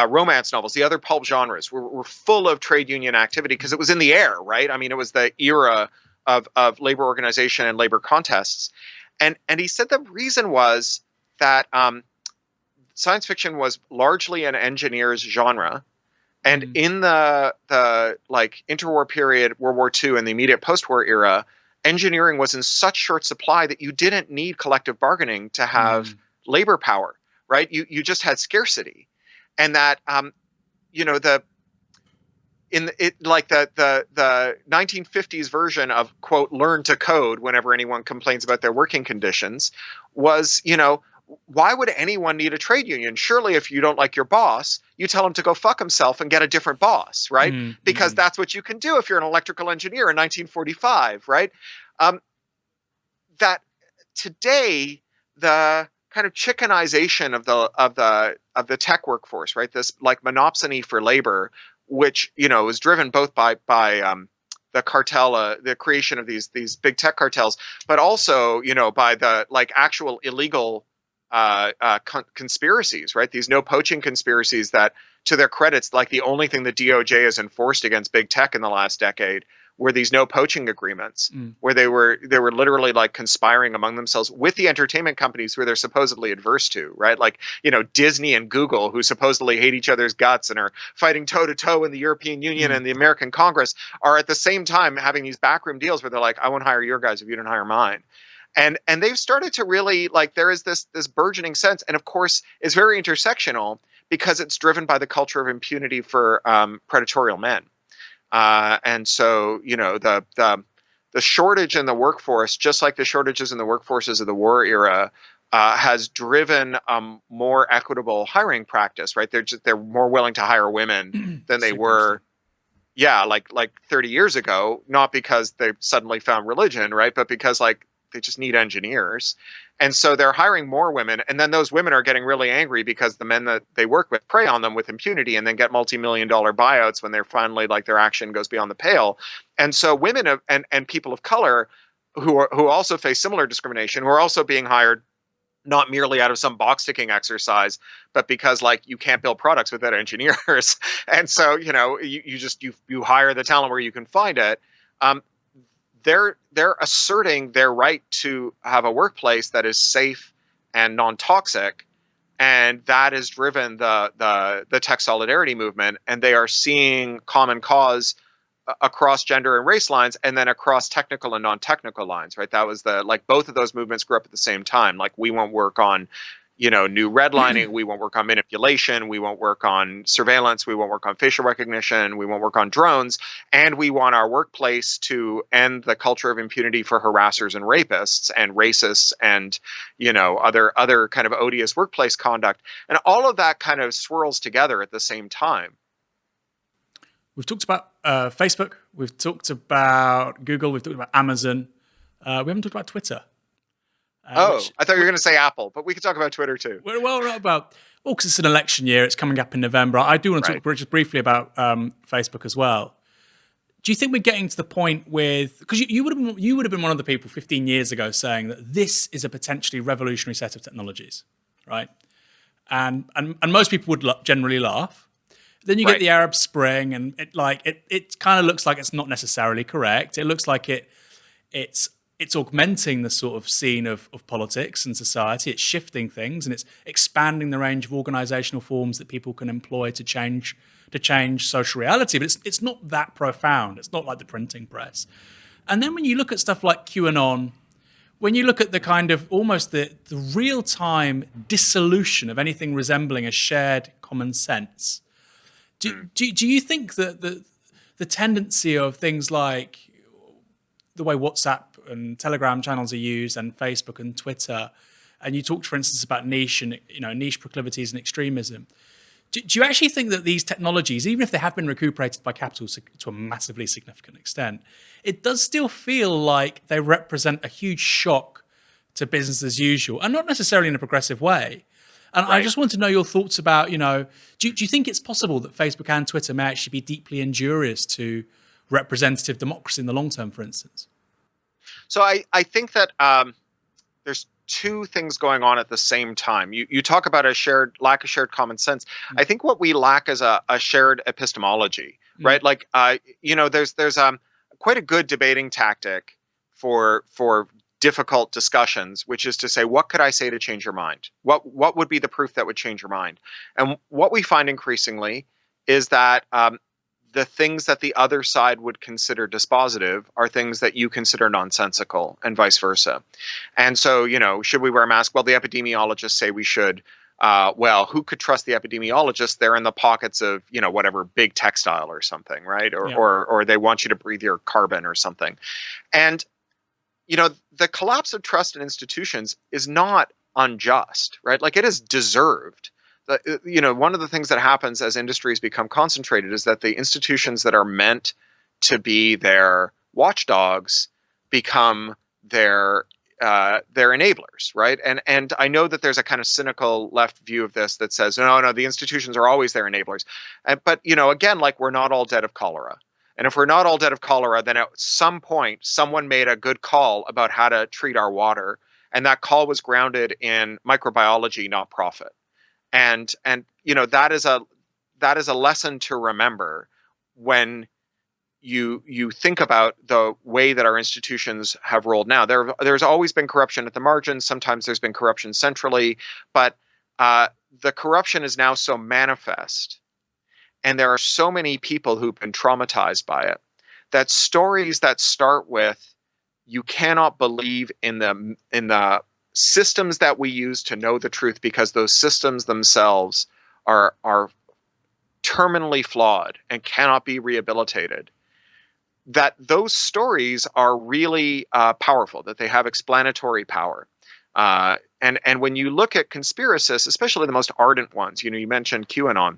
romance novels, the other pulp genres were full of trade union activity because it was in the air, right? I mean, it was the era of labor organization and labor contests. And he said the reason was that science fiction was largely an engineer's genre. And in the like interwar period, World War II, and the immediate post-war era, engineering was in such short supply that you didn't need collective bargaining to have labor power, right? You just had scarcity, and that the 1950s version of quote learn to code whenever anyone complains about their working conditions was, why would anyone need a trade union? Surely if you don't like your boss, you tell him to go fuck himself and get a different boss, right? Because that's what you can do if you're an electrical engineer in 1945, right? That today, the kind of chickenization of the tech workforce, right? This like monopsony for labor, which, is driven both by the cartel, the creation of these big tech cartels, but also, by the like actual illegal conspiracies, right? These no poaching conspiracies that, to their credits, like the only thing the DOJ has enforced against big tech in the last decade were these no poaching agreements, where they were literally like conspiring among themselves with the entertainment companies who they're supposedly adverse to, right? Like, Disney and Google, who supposedly hate each other's guts and are fighting toe to toe in the European Union and the American Congress, are at the same time having these backroom deals where they're like, I won't hire your guys if you don't hire mine. And they've started to really, like, there is this burgeoning sense, and of course it's very intersectional because it's driven by the culture of impunity for predatorial men. And so, the shortage in the workforce, just like the shortages in the workforces of the war era, has driven more equitable hiring practice, right? They're more willing to hire women than they were, like 30 years ago, not because they suddenly found religion, right? But because like they just need engineers. And so they're hiring more women. And then those women are getting really angry because the men that they work with prey on them with impunity and then get multi-million-dollar buyouts when they're finally like their action goes beyond the pale. And so women and people of color who also face similar discrimination, who are also being hired not merely out of some box ticking exercise, but because like you can't build products without engineers. And so, you hire the talent where you can find it. They're asserting their right to have a workplace that is safe and non-toxic, and that has driven the tech solidarity movement. And they are seeing common cause across gender and race lines, and then across technical and non-technical lines. Right? That was both of those movements grew up at the same time. Like, we won't work on new redlining. We won't work on manipulation. We won't work on surveillance. We won't work on facial recognition. We won't work on drones. And we want our workplace to end the culture of impunity for harassers and rapists and racists and, other kind of odious workplace conduct. And all of that kind of swirls together at the same time. We've talked about Facebook. We've talked about Google. We've talked about Amazon. We haven't talked about Twitter. I thought you were going to say Apple, but we could talk about Twitter too. Well, not about, because it's an election year. It's coming up in November. I do want to talk just briefly about Facebook as well. Do you think we're getting to the point with, because you would have been one of the people 15 years ago saying that this is a potentially revolutionary set of technologies, right? And most people would generally laugh. Then you get the Arab Spring, and it kind of looks like it's not necessarily correct. It looks like it's augmenting the sort of scene of politics and society. It's shifting things, and it's expanding the range of organizational forms that people can employ to change social reality. But it's not that profound. It's not like the printing press. And then when you look at stuff like QAnon, when you look at the kind of almost the real-time dissolution of anything resembling a shared common sense, do you think that the tendency of things like the way WhatsApp and Telegram channels are used, and Facebook and Twitter, and you talked, for instance, about niche proclivities and extremism. Do you actually think that these technologies, even if they have been recuperated by capital to a massively significant extent, it does still feel like they represent a huge shock to business as usual, and not necessarily in a progressive way? And I just want to know your thoughts about, do you think it's possible that Facebook and Twitter may actually be deeply injurious to representative democracy in the long term, for instance? So I think that there's two things going on at the same time. You talk about a lack of shared common sense. I think what we lack is a shared epistemology, right? Like, there's quite a good debating tactic for difficult discussions, which is to say, what could I say to change your mind? What would be the proof that would change your mind? And what we find increasingly is that the things that the other side would consider dispositive are things that you consider nonsensical, and vice versa. And so, should we wear a mask? Well, the epidemiologists say we should. Well, who could trust the epidemiologists? They're in the pockets of, whatever big textile or something, right? Or they want you to breathe your carbon or something. And, the collapse of trust in institutions is not unjust, right? Like, it is deserved. One of the things that happens as industries become concentrated is that the institutions that are meant to be their watchdogs become their enablers, right? And I know that there's a kind of cynical left view of this that says, no, the institutions are always their enablers. But again, like, we're not all dead of cholera. And if we're not all dead of cholera, then at some point someone made a good call about how to treat our water, and that call was grounded in microbiology, not profit. And that is a lesson to remember when you think about the way that our institutions have rolled now. There's always been corruption at the margins. Sometimes there's been corruption centrally, but the corruption is now so manifest, and there are so many people who've been traumatized by it, that stories that start with "you cannot believe in the systems that we use to know the truth because those systems themselves are terminally flawed and cannot be rehabilitated," that those stories are really powerful, that they have explanatory power. And when you look at conspiracists, especially the most ardent ones, you mentioned QAnon,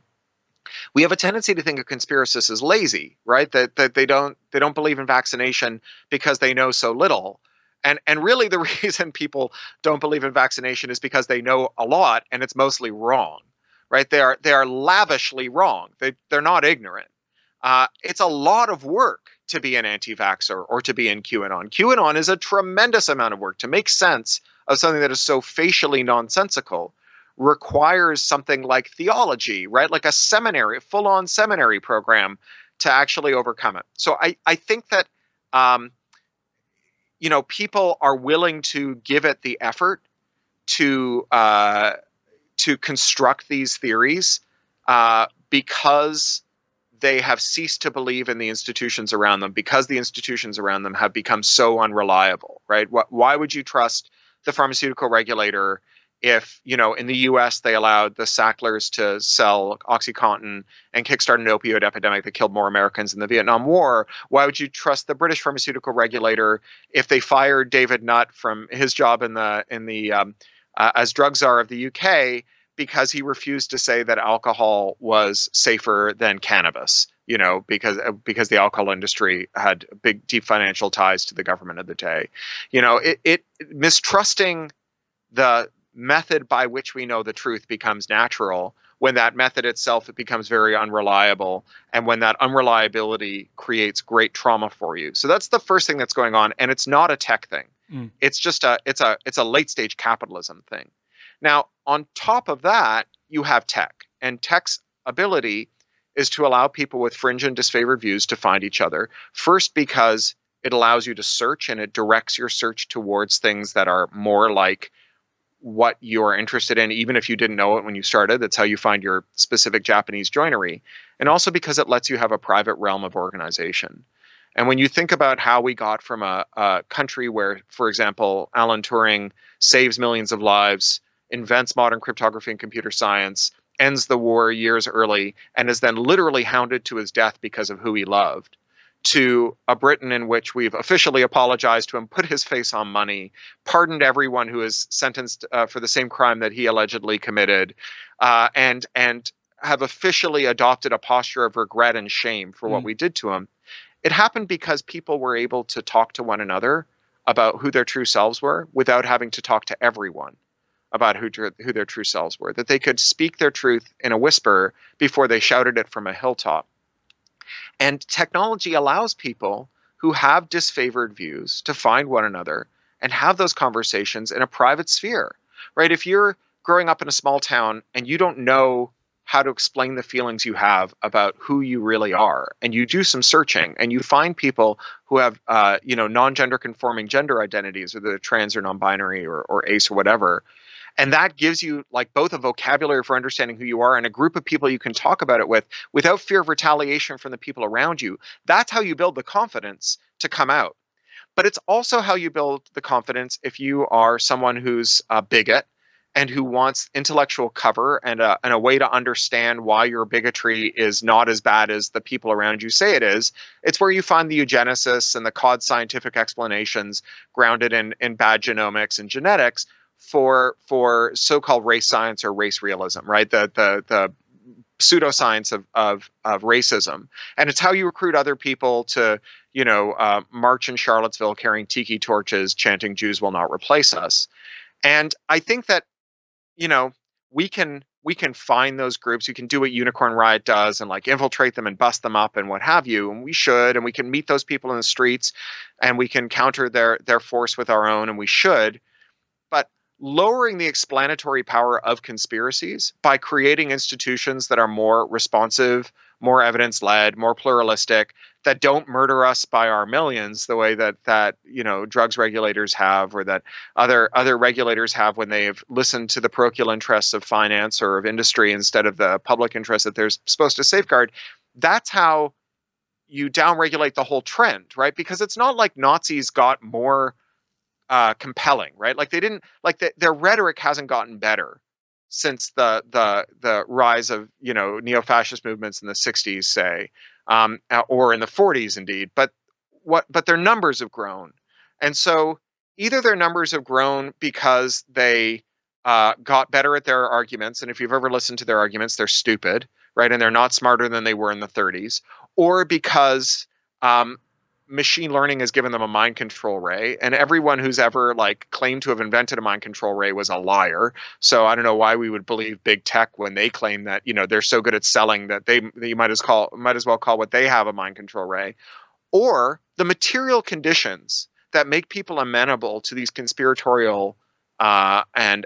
we have a tendency to think of conspiracists as lazy, right? That they don't believe in vaccination because they know so little. And really the reason people don't believe in vaccination is because they know a lot and it's mostly wrong, right? They are lavishly wrong. They're not ignorant. It's a lot of work to be an anti-vaxxer or to be in QAnon. QAnon is a tremendous amount of work. To make sense of something that is so facially nonsensical requires something like theology, right? Like a full-on seminary program to actually overcome it. So I think that people are willing to give it the effort to construct these theories because they have ceased to believe in the institutions around them, because the institutions around them have become so unreliable, right? Why would you trust the pharmaceutical regulator if, in the US, they allowed the Sacklers to sell OxyContin and kickstart an opioid epidemic that killed more Americans in the Vietnam War? Why would you trust the British pharmaceutical regulator if they fired David Nutt from his job in the as drug czar of the UK because he refused to say that alcohol was safer than cannabis? Because the alcohol industry had big, deep financial ties to the government of the day. Mistrusting the method by which we know the truth becomes natural when that method itself, it becomes very unreliable, and when that unreliability creates great trauma for you. So that's the first thing that's going on, and it's not a tech thing. It's just it's a late stage capitalism thing. Now, on top of that, you have tech, and tech's ability is to allow people with fringe and disfavored views to find each other. First, because it allows you to search, and it directs your search towards things that are more like what you're interested in, even if you didn't know it when you started. That's how you find your specific Japanese joinery. And also because it lets you have a private realm of organization. And when you think about how we got from a country where, for example, Alan Turing saves millions of lives, invents modern cryptography and computer science, ends the war years early, and is then literally hounded to his death because of who he loved, to a Britain in which we've officially apologized to him, put his face on money, pardoned everyone who is sentenced for the same crime that he allegedly committed, and have officially adopted a posture of regret and shame for what we did to him. It happened because people were able to talk to one another about who their true selves were without having to talk to everyone about who their true selves were, that they could speak their truth in a whisper before they shouted it from a hilltop. And technology allows people who have disfavored views to find one another and have those conversations in a private sphere, right? If you're growing up in a small town and you don't know how to explain the feelings you have about who you really are, and you do some searching, and you find people who have non-gender conforming gender identities, or the trans or non-binary or ace or whatever, and that gives you like both a vocabulary for understanding who you are and a group of people you can talk about it with without fear of retaliation from the people around you. That's how you build the confidence to come out. But it's also how you build the confidence if you are someone who's a bigot and who wants intellectual cover and a way to understand why your bigotry is not as bad as the people around you say it is. It's where you find the eugenicists and the cod scientific explanations grounded in bad genomics and genetics for so-called race science or race realism, right? The pseudoscience of racism. And it's how you recruit other people to, march in Charlottesville carrying tiki torches, chanting "Jews will not replace us." And I think that, we can find those groups. You can do what Unicorn Riot does and like infiltrate them and bust them up and what have you. And we should, and we can meet those people in the streets and we can counter their force with our own, and we should. But lowering the explanatory power of conspiracies by creating institutions that are more responsive, more evidence-led, more pluralistic, that don't murder us by our millions the way that drugs regulators have, or that other regulators have when they've listened to the parochial interests of finance or of industry instead of the public interest that they're supposed to safeguard. That's how you downregulate the whole trend, right? Because it's not like Nazis got more compelling, right? Like they didn't their rhetoric hasn't gotten better since the rise of neo-fascist movements in the 60s, say, or in the 40s, indeed. But their numbers have grown, and so either their numbers have grown because they got better at their arguments, and if you've ever listened to their arguments, they're stupid, right? And they're not smarter than they were in the 30s, or because machine learning has given them a mind control ray, and everyone who's ever claimed to have invented a mind control ray was a liar. So I don't know why we would believe big tech when they claim that they're so good at selling that you might as well call what they have a mind control ray. Or the material conditions that make people amenable to these conspiratorial and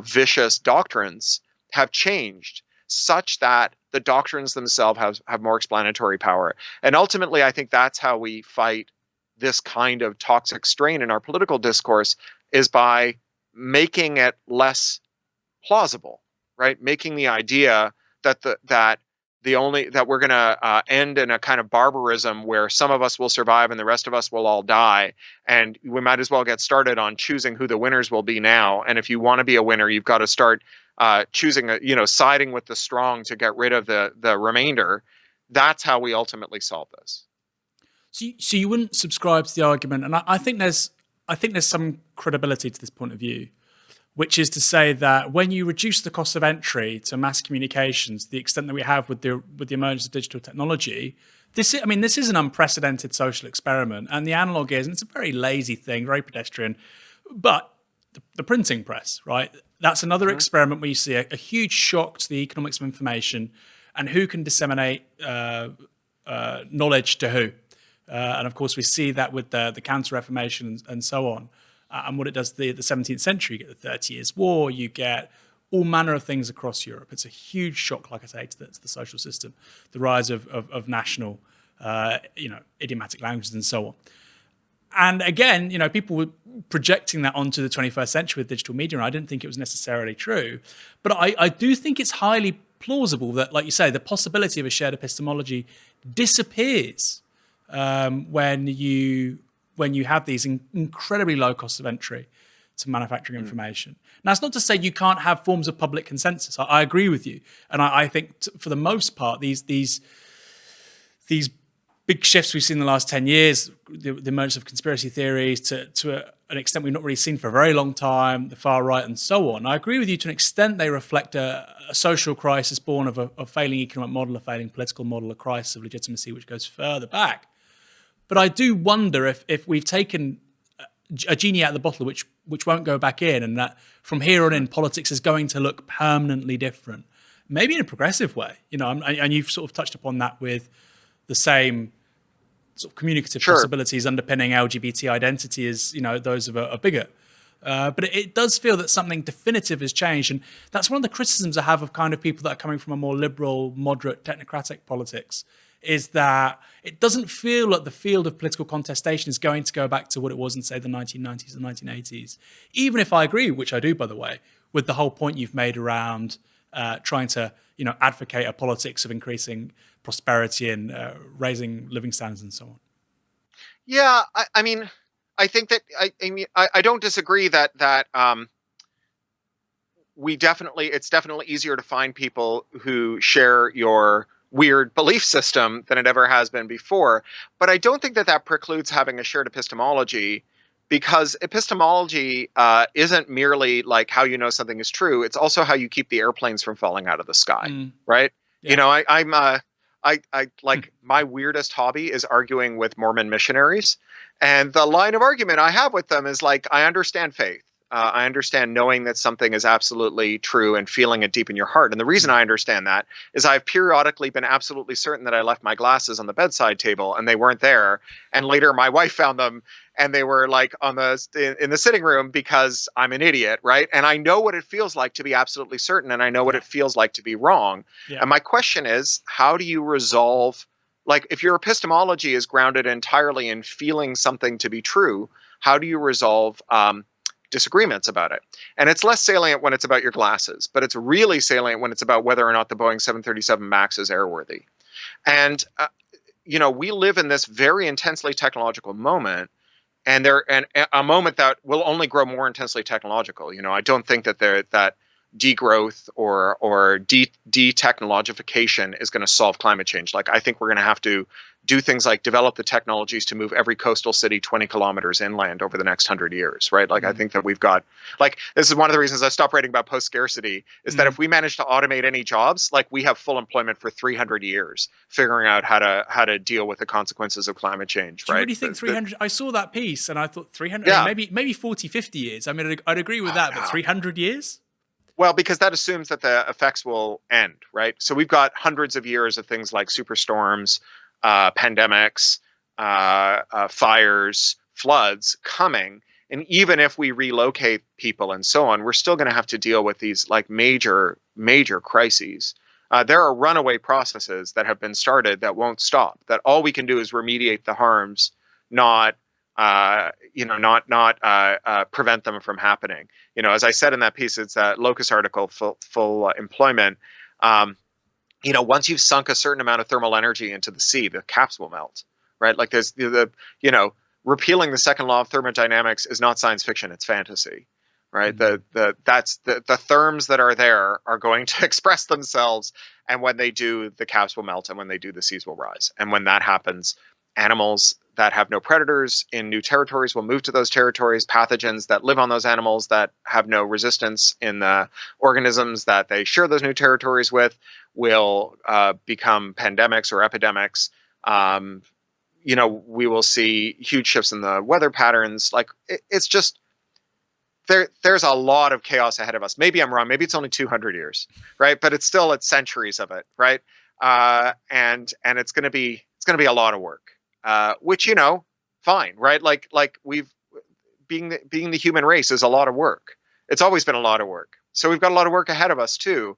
vicious doctrines have changed such that the doctrines themselves have more explanatory power. And ultimately, I think that's how we fight this kind of toxic strain in our political discourse, is by making it less plausible, right? Making the idea that that we're going to end in a kind of barbarism where some of us will survive and the rest of us will all die. And we might as well get started on choosing who the winners will be now. And if you want to be a winner, you've got to start choosing, siding with the strong to get rid of the remainder. That's how we ultimately solve this. So you wouldn't subscribe to the argument, and I think there's some credibility to this point of view, which is to say that when you reduce the cost of entry to mass communications, the extent that we have with the emergence of digital technology, this is an unprecedented social experiment. And the analog is, and it's a very lazy thing, very pedestrian, but the printing press, right? That's another experiment where you see a huge shock to the economics of information and who can disseminate knowledge to who. And of course, we see that with the Counter-Reformation and so on. And what it does the 17th century, you get the 30 Years' War, you get all manner of things across Europe. It's a huge shock, like I say, to the social system, the rise of national, idiomatic languages and so on. And again, people were projecting that onto the 21st century with digital media, and I didn't think it was necessarily true. But I do think it's highly plausible that, like you say, the possibility of a shared epistemology disappears when you have these incredibly low costs of entry to manufacturing information. Now, it's not to say you can't have forms of public consensus. I agree with you. And I think for the most part, these big shifts we've seen in the last 10 years, the emergence of conspiracy theories to an extent we've not really seen for a very long time, the far right and so on. I agree with you to an extent they reflect a social crisis born of a failing economic model, a failing political model, a crisis of legitimacy which goes further back. But I do wonder if we've taken a genie out of the bottle which won't go back in, and that from here on in politics is going to look permanently different, maybe in a progressive way. And you've sort of touched upon that with the same sort of communicative possibilities underpinning LGBT identity as those of a bigot. But it does feel that something definitive has changed. And that's one of the criticisms I have of kind of people that are coming from a more liberal, moderate, technocratic politics, is that it doesn't feel like the field of political contestation is going to go back to what it was in, say, the 1990s and 1980s. Even if I agree, which I do, by the way, with the whole point you've made around trying to, advocate a politics of increasing prosperity and raising living standards and so on. Yeah, I mean, I think that I don't disagree that it's definitely easier to find people who share your weird belief system than it ever has been before. But I don't think that precludes having a shared epistemology, because epistemology isn't merely like how you know something is true. It's also how you keep the airplanes from falling out of the sky, right? Yeah. I like my weirdest hobby is arguing with Mormon missionaries. And the line of argument I have with them is like, I understand faith. I understand knowing that something is absolutely true and feeling it deep in your heart. And the reason I understand that is I've periodically been absolutely certain that I left my glasses on the bedside table and they weren't there. And later my wife found them and they were like in the sitting room because I'm an idiot, right? And I know what it feels like to be absolutely certain, and I know what it feels like to be wrong. Yeah. And my question is, how do you resolve, like, if your epistemology is grounded entirely in feeling something to be true, how do you resolve disagreements about it? And it's less salient when it's about your glasses, but it's really salient when it's about whether or not the Boeing 737 MAX is airworthy. And we live in this very intensely technological moment, and a moment that will only grow more intensely technological. I don't think that that degrowth or de-technologification is going to solve climate change. Like, I think we're going to have to do things like develop the technologies to move every coastal city 20 kilometers inland over the next 100 years, right? Like, I think that we've got, like, this is one of the reasons I stopped writing about post-scarcity, is that if we manage to automate any jobs, like, we have full employment for 300 years, figuring out how to deal with the consequences of climate change, right? Do you really think 300? I saw that piece and I thought 300, yeah. maybe 40, 50 years. I mean, I'd agree with that, but 300 years? Well, because that assumes that the effects will end, right? So we've got hundreds of years of things like superstorms, pandemics, fires, floods coming. And even if we relocate people and so on, we're still going to have to deal with these like major crises. There are runaway processes that have been started that won't stop, that all we can do is remediate the harms, not prevent them from happening. As I said in that piece, it's a Locus article, full employment. Once you've sunk a certain amount of thermal energy into the sea, the caps will melt, right? Like, there's repealing the second law of thermodynamics is not science fiction; it's fantasy, right? Mm-hmm. The therms that are there are going to express themselves, and when they do, the caps will melt, and when they do, the seas will rise. And when that happens, animals that have no predators in new territories will move to those territories. Pathogens that live on those animals that have no resistance in the organisms that they share those new territories with will become pandemics or epidemics. We will see huge shifts in the weather patterns. Like, it's just, there's a lot of chaos ahead of us. Maybe I'm wrong. Maybe it's only 200 years, right? But it's centuries of it, right? And it's going to be a lot of work. Which, fine, right? Like being the human race is a lot of work. It's always been a lot of work. So we've got a lot of work ahead of us too.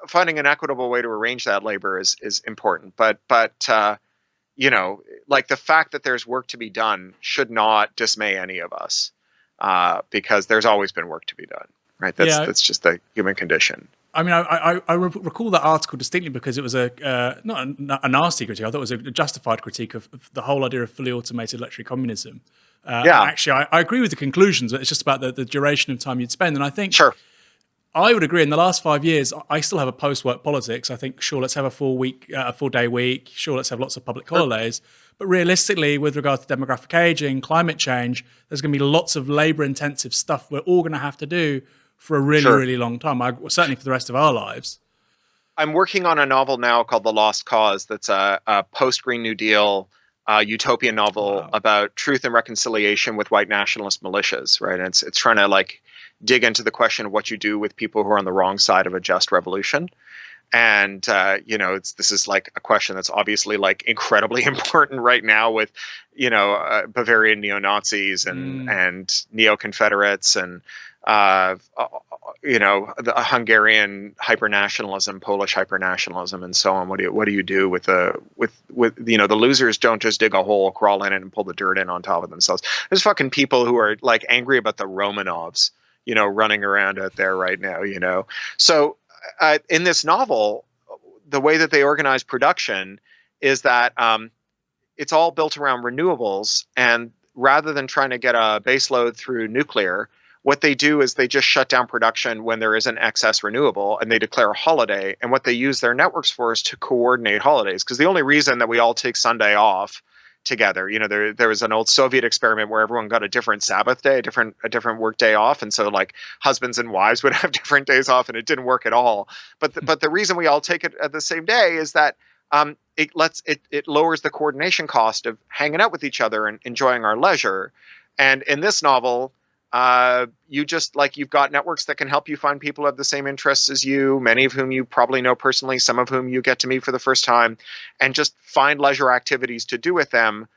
Finding an equitable way to arrange that labor is important. But the fact that there's work to be done should not dismay any of us, because there's always been work to be done, right? That's just the human condition. I mean, I recall that article distinctly because it was not a nasty critique. I thought it was a justified critique of the whole idea of fully automated electric communism. Actually, I agree with the conclusions, but it's just about the duration of time you'd spend. And I think I would agree. In the last 5 years, I still have a post-work politics. I think, sure, let's have a 4-day week. Sure, let's have lots of public holidays. But realistically, with regard to demographic aging, climate change, there's going to be lots of labor-intensive stuff we're all going to have to do for a really, really long time. Certainly for the rest of our lives. I'm working on a novel now called The Lost Cause. That's a post-Green New Deal utopian novel about truth and reconciliation with white nationalist militias, right? And it's trying to like dig into the question of what you do with people who are on the wrong side of a just revolution. And this is like a question that's obviously like incredibly important right now with Bavarian neo-Nazis and neo-Confederates and the Hungarian hypernationalism, Polish hypernationalism, and so on. What do you do with the losers don't just dig a hole, crawl in it, and pull the dirt in on top of themselves. There's fucking people who are like angry about the Romanovs, running around out there right now. So in this novel, the way that they organize production is that it's all built around renewables, and rather than trying to get a baseload through nuclear, what they do is they just shut down production when there is an excess renewable, and they declare a holiday. And what they use their networks for is to coordinate holidays. Because the only reason that we all take Sunday off together, there was an old Soviet experiment where everyone got a different Sabbath day, a different work day off. And so like husbands and wives would have different days off, and it didn't work at all. But the reason we all take it at the same day is that it lowers the coordination cost of hanging out with each other and enjoying our leisure. And in this novel, you've got networks that can help you find people who have the same interests as you, many of whom you probably know personally, some of whom you get to meet for the first time, and just find leisure activities to do with them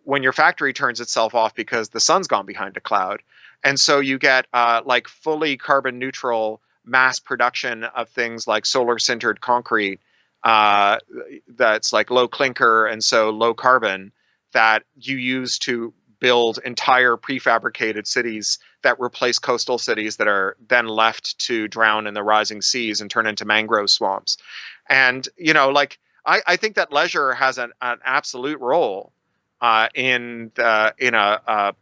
when your factory turns itself off because the sun's gone behind a cloud. And so you get like fully carbon neutral mass production of things like solar sintered concrete that's like low clinker and so low carbon that you use to build entire prefabricated cities that replace coastal cities that are then left to drown in the rising seas and turn into mangrove swamps. And, I think that leisure has an absolute role in a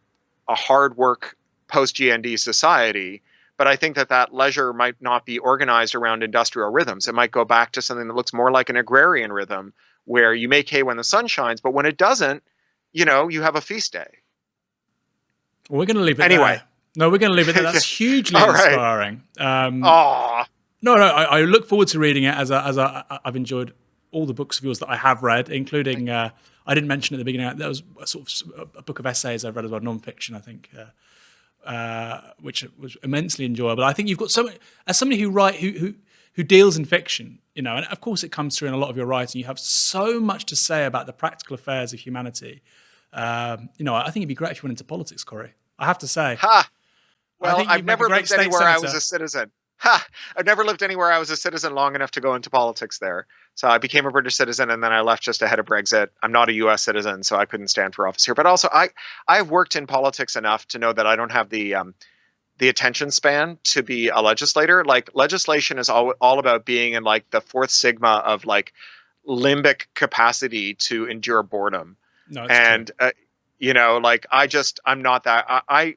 hard work post-GND society. But I think that leisure might not be organized around industrial rhythms. It might go back to something that looks more like an agrarian rhythm where you make hay when the sun shines, but when it doesn't, you have a feast day. Well, we're going to leave it anyway. there. No, we're going to leave it there. That's hugely inspiring. No, I look forward to reading it as I've enjoyed all the books of yours that I have read, including, I didn't mention at the beginning, that was a sort of a book of essays I've read as well, non-fiction, I think, which was immensely enjoyable. I think you've got as somebody who deals in fiction, and of course it comes through in a lot of your writing, you have so much to say about the practical affairs of humanity. I think it'd be great if you went into politics, Cory. I have to say. Well, I've never lived anywhere I was a citizen. I've never lived anywhere I was a citizen long enough to go into politics there. So I became a British citizen, and then I left just ahead of Brexit. I'm not a U.S. citizen, so I couldn't stand for office here. But also, I've worked in politics enough to know that I don't have the attention span to be a legislator. Like, legislation is all about being in like the fourth sigma of like limbic capacity to endure boredom. No, and I'm not that. I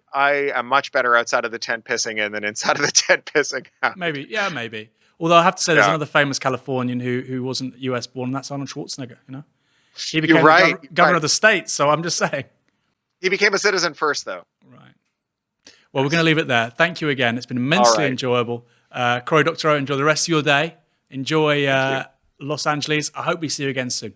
am much better outside of the tent pissing in than inside of the tent pissing out. Maybe. Although I have to say, there's another famous Californian who wasn't US born, and that's Arnold Schwarzenegger. He became governor of the state. So I'm just saying, he became a citizen first, though. Right. Well, we're going to leave it there. Thank you again. It's been immensely enjoyable. Cory Doctorow, enjoy the rest of your day. Enjoy Los Angeles. I hope we see you again soon.